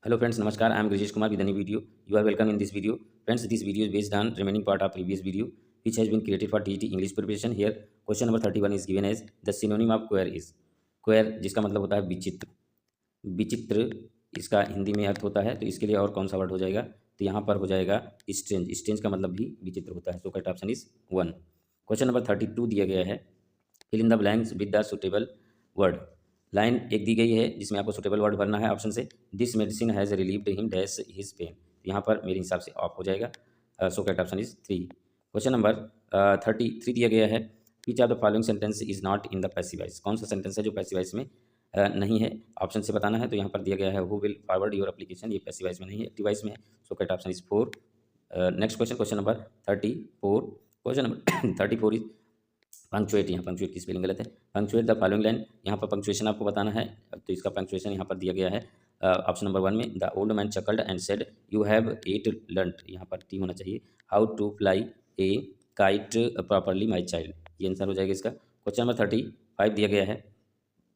Hello friends, Namaskar. I am Grijesh Kumar with a new video. You are welcome in this video. Friends, this video is based on remaining part of previous video which has been created for TET English preparation. Here, question number 31 is given as the synonym of queer is. Queer जिसका मतलब होता है विचित्र। विचित्र इसका हिंदी में अर्थ होता है, तो इसके लिए और कौन सा वर्ड हो जाएगा? तो यहाँ पर हो जाएगा स्ट्रेंज। स्ट्रेंज का मतलब भी विचित्र होता है। So correct option is 1। Question number 32 दिया गया है, fill in the blanks with the suitable word. Line एक दी गई है जिसमें आपको सुटेबल वर्ड भरना है ऑप्शन से। This medicine has relieved him dash his pain. यहाँ पर मेरे हिसाब से ऑफ हो जाएगा। So correct option is 3। Question number 33 दिया गया है, which of the following sentence is not in the passive voice. कौन सा सेंटेंस है जो पैसिव वॉइस में नहीं है? ऑप्शन से बताना है। तो यहाँ पर दिया गया है who will forward your application, ये पैसिव वॉइस में नहीं है, एक्टिव वॉइस में है। So correct option is 4। Next question, question number 34। Question number 34 is punctuate. यहाँ पंक्चुएट की स्पेलिंग गलत है। पंक्चुएट द फॉलोइंग लाइन, यहाँ पर पंक्चुएशन आपको बताना है। तो इसका पंक्चुएशन यहाँ पर दिया गया है ऑप्शन नंबर 1 में। The old man chuckled and said you have at learned, यहाँ पर टी होना चाहिए। How to fly a kite properly my child, ये आंसर हो जाएगा इसका। क्वेश्चन नंबर 35 दिया गया है।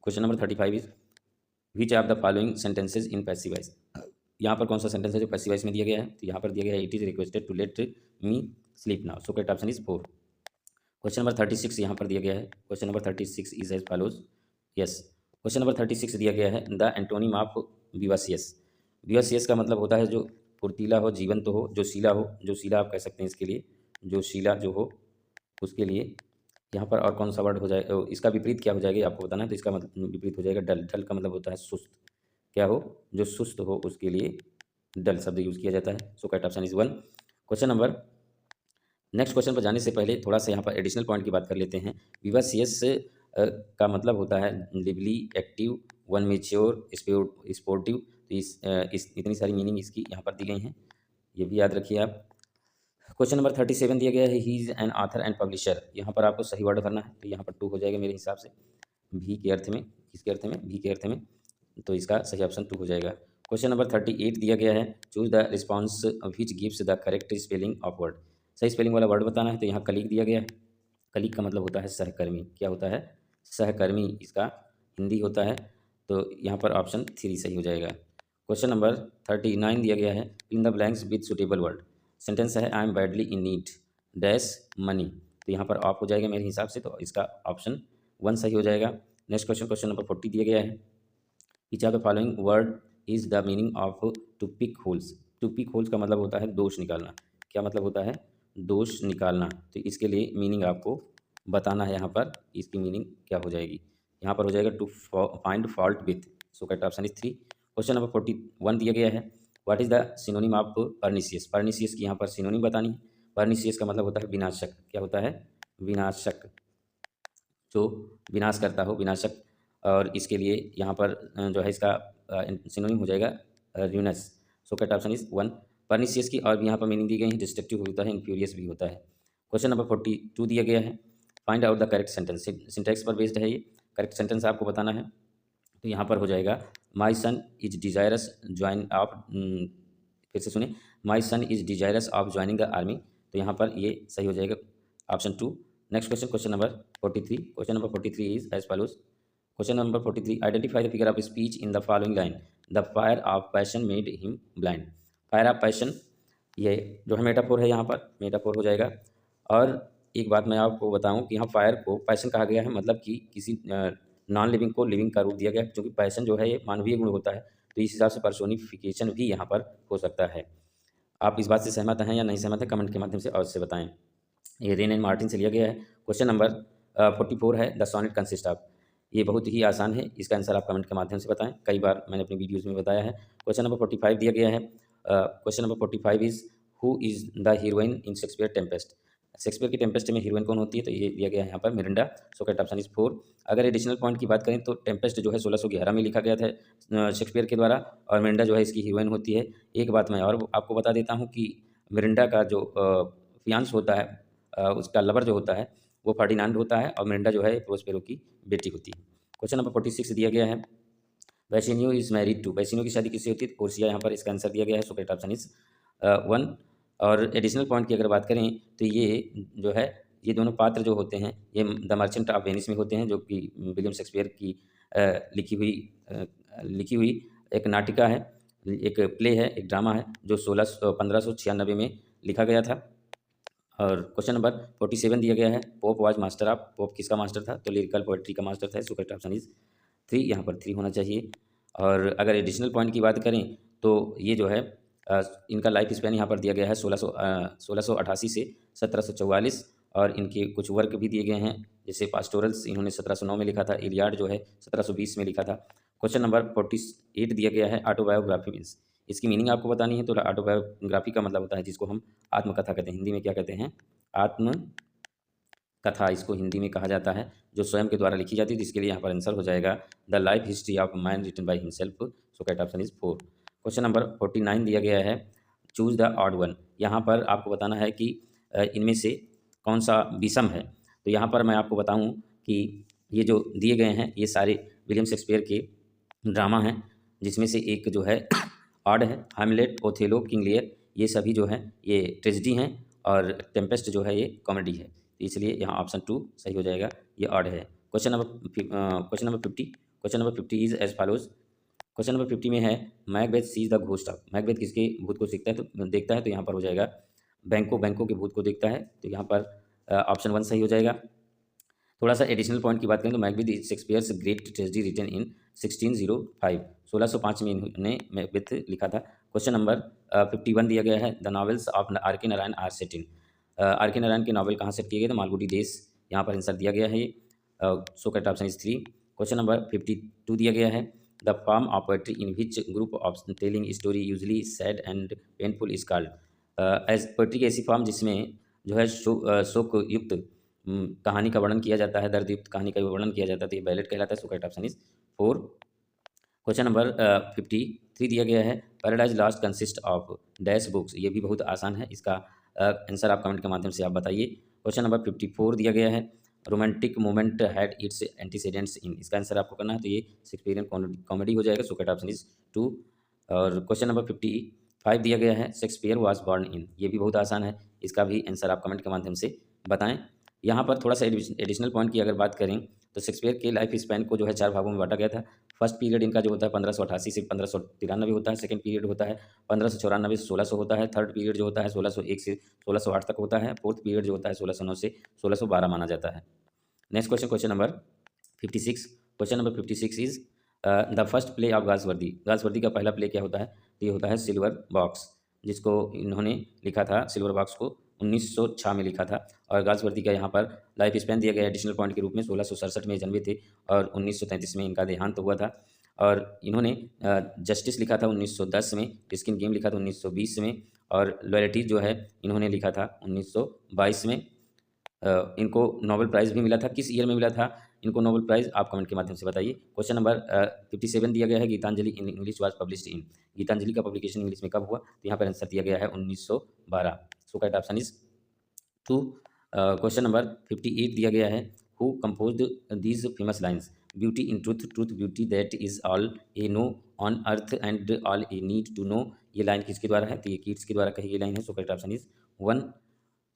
Question number 35 is which of the following sentences in passive voice. यहाँ पर कौन सा सेंटेंस है जो पैसिव वॉइस में दिया गया है? तो यहाँ पर दिया गया है it is requested to let me sleep now. So correct option is 4। Question number 36 यहाँ पर दिया गया है। Question number 36 is as follows. Yes, question number 36 दिया गया है the antonym of vivacious. Vivacious का मतलब होता है जो फुर्तीला हो, जीवंत हो, जो शीला हो। जो शीला आप कह सकते हैं इसके लिए, जो शीला जो हो उसके लिए। यहाँ पर और कौन सा वर्ड हो जाए, इसका विपरीत क्या हो जाएगा ये आपको बताना है। तो इसका मतलब विपरीत हो जाएगा डल। डल का मतलब होता है सुस्त। क्या हो? जो सुस्त हो उसके लिए डल शब्द यूज़ किया जाता है। So correct option is 1। Question number next question पर जाने से पहले थोड़ा सा यहाँ पर एडिशनल पॉइंट की बात कर लेते हैं। विवासियस का मतलब होता है lively, active, one mature, sportive. तो इस इतनी सारी मीनिंग इसकी यहाँ पर दी गई हैं, ये भी याद रखिए आप। क्वेश्चन नंबर 37 दिया गया है he is an author and publisher. यहाँ पर आपको सही वर्ड भरना है। तो यहाँ पर 2 हो जाएगा मेरे हिसाब से। भी के अर्थ में, किसके अर्थ में? भी के अर्थ में। तो इसका सही ऑप्शन 2 हो जाएगा। क्वेश्चन नंबर 38 दिया गया है, choose the response which gives the correct spelling of word. सही स्पेलिंग वाला वर्ड बताना है। तो यहाँ कलीग दिया गया है। कलीग का मतलब होता है सहकर्मी। क्या होता है? सहकर्मी, इसका हिंदी होता है। तो यहाँ पर ऑप्शन 3 सही हो जाएगा। क्वेश्चन नंबर 39 दिया गया है, in the blanks with suitable word. Sentence है I am badly in need dash money. तो यहाँ पर ऑफ हो जाएगा मेरे हिसाब से। तो इसका ऑप्शन 1 सही हो जाएगा। नेक्स्ट क्वेश्चन, क्वेश्चन नंबर 40 दिया गया है, which are the following word is the meaning of to pick holes. To pick holes का मतलब होता है दोष निकालना। क्या मतलब होता है? दोष निकालना। तो इसके लिए मीनिंग आपको बताना है। यहाँ पर इसकी मीनिंग क्या हो जाएगी? यहाँ पर हो जाएगा to find fault with. So correct option is 3। Question number 41 दिया गया है, what is the synonym of pernicious. Pernicious की यहाँ पर सिनोनिम बतानी है। परनिशियस का मतलब होता है विनाशक। क्या होता है? विनाशक, जो विनाश करता हो, विनाशक। और इसके लिए यहाँ पर जो है इसका सिनोनिम हो जाएगा ruinous. So correct option is 1। Pernicious की और भी यहाँ पर मीनिंग दी गई है, डिस्ट्रक्टिव होता है, इन्फ्यूरियस भी होता है। क्वेश्चन नंबर 42 दिया गया है, find out the correct sentence. Syntax पर बेस्ड है ये। करेक्ट सेंटेंस आपको बताना है। तो यहाँ पर हो जाएगा my son is desirous join of, फिर से सुने, my son is desirous of joining the army. तो यहाँ पर ये सही हो जाएगा option 2। Next question, question number 43। Question number 43 is as follows. Question number 43, identify the figure of speech in the following line. The fire of passion made him blind. Fire of passion, ये जो है metaphor है, यहाँ पर metaphor हो जाएगा। और एक बात मैं आपको बताऊं कि यहाँ फायर को पैशन कहा गया है, मतलब कि किसी नॉन लिविंग को लिविंग का रूप दिया गया है, क्योंकि पैशन जो है ये मानवीय गुण होता है। तो इस हिसाब से पर्सोनिफिकेशन भी यहाँ पर हो सकता है। आप इस बात से सहमत हैं या नहीं सहमत हैं? कमेंट के माध्यम से अवश्य बताएं। ये रेन एंड मार्टिन से लिया गया है। क्वेश्चन नंबर 44 है, द सोनेट कंसिस्ट ऑफ। ये बहुत ही आसान है, इसका आंसर आप कमेंट के माध्यम से बताएं। कई बार मैंने अपनी वीडियोज़ में बताया है। क्वेश्चन नंबर 45 दिया गया है। Question number 45 is who is the heroine in Shakespeare Tempest. Shakespeare की टेम्पेस्ट में हीरोइन कौन होती है? तो ये दिया गया है यहाँ पर Mirinda. So correct option is 4। अगर एडिशनल पॉइंट की बात करें तो टेम्पेस्ट जो है 1611 में लिखा गया था शेक्सपियर के द्वारा, और मिरिंडा जो है इसकी हीरोइन होती है। एक बात मैं और आपको बता देता हूँ कि मिरिंडा का जो फियांस होता है, उसका लवर जो होता है वो फर्डिनांड होता है, और मिरिंडा जो है प्रोस्पेरो की बेटी होती है। क्वेश्चन नंबर 46 दिया गया है, वैसिनियो इज मैरिड टू। वैसिनियो की शादी किससे होती है? पोर्सिया। यहाँ पर इसका आंसर दिया गया है। So correct option is 1। और एडिशनल पॉइंट की अगर बात करें तो ये जो है, ये दोनों पात्र जो होते हैं ये द मर्चेंट ऑफ वेनिस में होते हैं, जो कि विलियम शेक्सपियर की लिखी हुई एक नाटिका है। एक प्ले है, एक ड्रामा है जो 1596 में लिखा गया था। और क्वेश्चन नंबर 47 दिया गया है, pope was master of, pope किसका मास्टर था? तो लिरिकल पोएट्री का मास्टर था। सो करेक्ट ऑप्शन इज 3, यहाँ पर 3 होना चाहिए। और अगर एडिशनल पॉइंट की बात करें तो ये जो है इनका लाइफ स्पैन यहाँ पर दिया गया है 1688 से 1744, और इनके कुछ वर्क भी दिए गए हैं, जैसे पास्टोरल्स इन्होंने 1709 में लिखा था, इलियाड जो है 1720 में लिखा था। क्वेश्चन नंबर 48 दिया गया है, ऑटोबायोग्राफी मीन्स, इसकी मीनिंग आपको बतानी है। तो ऑटोबायोग्राफी का मतलब होता है जिसको हम आत्मकथा कहते हैं, हिंदी में क्या कहते हैं? आत्मकथा इसको हिंदी में कहा जाता है, जो स्वयं के द्वारा लिखी जाती है। जिसके लिए यहाँ पर आंसर हो जाएगा the life history of man written by himself. So correct option is 4। Question number 49 दिया गया है, चूज द ऑड वन। यहाँ पर आपको बताना है कि इनमें से कौन सा विषम है। तो यहाँ पर मैं आपको बताऊँ कि ये जो दिए गए हैं ये सारे विलियम शेक्सपियर के ड्रामा हैं, जिसमें से एक जो है ऑड है, हैमलेट, ओथेलो, किंग लियर, ये सभी जो हैं ये ट्रेजेडी हैं, और टेम्पेस्ट जो है ये कॉमेडी है। तो इसलिए यहाँ ऑप्शन 2 सही हो जाएगा, ये ऑड है। Question number 50, question number 50 is as follows. Question number 50 में है, Macbeth sees the ghost of. Macbeth किसके भूत को देखता है? तो यहाँ पर हो जाएगा बैंको के भूत को देखता है। तो यहाँ पर ऑप्शन 1 सही हो जाएगा। थोड़ा सा एडिशनल पॉइंट की बात करें तो Macbeth is Shakespeare's great tragedy written in 1605, 1605 में इन्होंने मैकबेथ लिखा था। क्वेश्चन नंबर 51 दिया गया है, the novels of R K Narayan are set in. R K Narayan के नॉवल कहाँ सेट किए गए थे? मालगुडी डेज, यहाँ पर आंसर दिया गया है ये। So correct option is 3। Question number 52 दिया गया है, the form of poetry in which group of telling story usually sad and painful is called. As poetry की ऐसी फॉर्म जिसमें जो है शोक युक्त कहानी का वर्णन किया जाता है, दर्दयुक्त कहानी का वर्णन किया जाता है, तो ये बैलेट कहलाता है। So correct option is 4। Question number 53 दिया गया है, paradise lost consist of dash books. ये भी बहुत आसान है, इसका आंसर आप कमेंट के माध्यम से आप बताइए। क्वेश्चन नंबर 54 दिया गया है, romantic movement had its antecedents in. इसका आंसर आपको करना है, तो ये शेक्सपियरियन कॉमेडी हो जाएगा। So correct option is 2। और क्वेश्चन नंबर 55 दिया गया है, शेक्सपियर वाज बॉर्न इन। ये भी बहुत आसान है, इसका भी आंसर आप कमेंट के माध्यम से बताएं। यहाँ पर थोड़ा सा एडिशनल पॉइंट की अगर बात करें तो शेक्सपियर के लाइफ स्पैन को जो है 4 भागों में बांटा गया था। फर्स्ट पीरियड इनका जो होता है 1588 से 1593 होता है। सेकंड पीरियड होता है 1594 से 1600 होता है। थर्ड पीरियड जो होता है 1601 से 1608 तक होता है। फोर्थ पीरियड जो होता है 1609 से 1612 माना जाता है। Next question, question number 56। Question number 56 is the first play of Galsworthy. Galsworthy का पहला प्ले क्या होता है? तो ये होता है सिल्वर बॉक्स, जिसको इन्होंने लिखा था, सिल्वर बॉक्स को 1906 में लिखा था। और गाल्सवर्दी का यहाँ पर लाइफ स्पैन दिया गया एडिशनल पॉइंट के रूप में, 1667 में जन्मे थे और 1933 में इनका देहांत हुआ था। और इन्होंने जस्टिस लिखा था 1910 में, स्किन गेम लिखा था 1920 में, और लॉयल्टी जो है इन्होंने लिखा था 1922 में। इनको नोबेल प्राइज़ भी मिला था। किस ईयर में मिला था इनको नोबेल प्राइज़? आप कमेंट के माध्यम से बताइए। क्वेश्चन नंबर 57 दिया गया है, Gitanjali in English was published in. Gitanjali का पब्लिकेशन इंग्लिश में कब हुआ? तो यहाँ पर आंसर दिया गया है 1912। So correct option is 2। Question number 58 दिया गया है, who composed these famous lines, beauty in truth, truth beauty that is all ye know on earth and all ye need to know. ये लाइन किसके द्वारा है? तो ये कीट्स के द्वारा कही गई लाइन है। So correct option is 1।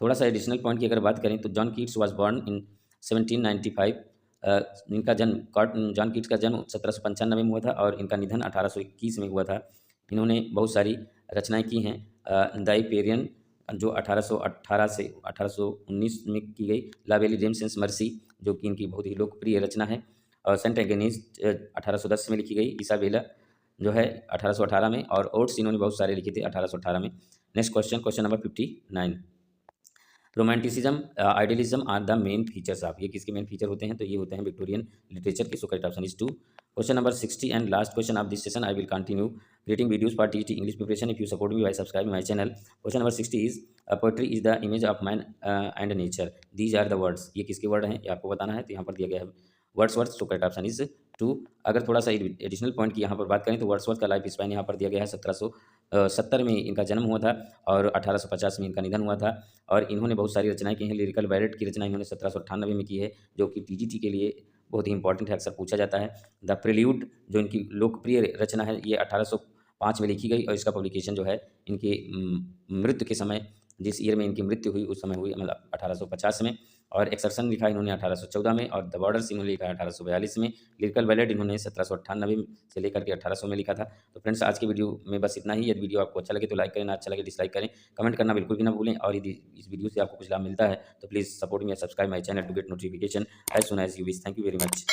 थोड़ा सा एडिशनल पॉइंट की अगर बात करें तो John Keats was born in 1795। इनका जन्म जॉन कीट्स का जन्म 1795 में हुआ था और इनका निधन 1821 में हुआ था। इन्होंने बहुत सारी रचनाएं की हैं। द हाइपेरियन जो 1818 से 1819 में की गई, ला बेली जेम्स मर्सी जो कि इनकी बहुत ही लोकप्रिय रचना है, और सेंट एगेनिस्ट 1810 में लिखी गई, इसाबेला जो है 1818 में, और ओट्स इन्होंने बहुत सारे लिखे थे 1818 में। Next question, question number 59। Romanticism idealism are the main features of. ये किसके मेन फीचर होते हैं? तो ये होते हैं विक्टोरियन लिटरेचर के। सो correct option is 2। Question number 60 and last question of this session, I will continue creating videos for TET English preparation if you support me by subscribing my channel. Question number 60 is poetry is the image of man and nature. These are the words. ये किसके word हैं ये आपको बताना है। तो यहाँ पर दिया गया है Wordsworth. So correct option is 2। अगर थोड़ा सा एडिशनल पॉइंट की यहाँ पर बात करें तो वर्ड्सवर्थ का लाइफ स्पैन यहाँ पर दिया गया है 1770 में इनका जन्म हुआ था और 1850 में इनका निधन हुआ था। और इन्होंने बहुत सारी रचनाएं की हैं। लिरिकल बैलेट की रचना इन्होंने 1798 में की है, जो कि TGT के लिए बहुत ही इंपॉर्टेंट है, अक्सर पूछा जाता है। द प्रिल्यूड जो इनकी लोकप्रिय रचना है, ये 1805 में लिखी गई और इसका पब्लिकेशन जो है इनकी मृत्यु के समय, जिस ईयर में इनकी मृत्यु हुई उस समय हुई, मतलब 1850 में। और एक्सर्शन लिखा इन्होंने 1814 में, और द बॉर्डर्स इन्होंने लिखा 1842 में। लिरिकल बैलेड इन्होंने 1798 से लेकर के 1800 में लिखा था। तो फ्रेंड्स आज की वीडियो में बस इतना ही। यदि वीडियो आपको अच्छा लगे तो लाइक करें, ना अच्छा लगे डिसलाइक करें, कमेंट करना बिल्कुल भी ना भूलें। और यदि इस वीडियो से आपको कुछ लाभ मिलता है तो please support me, subscribe my channel to get notification as soon as you wish. Thank you very much.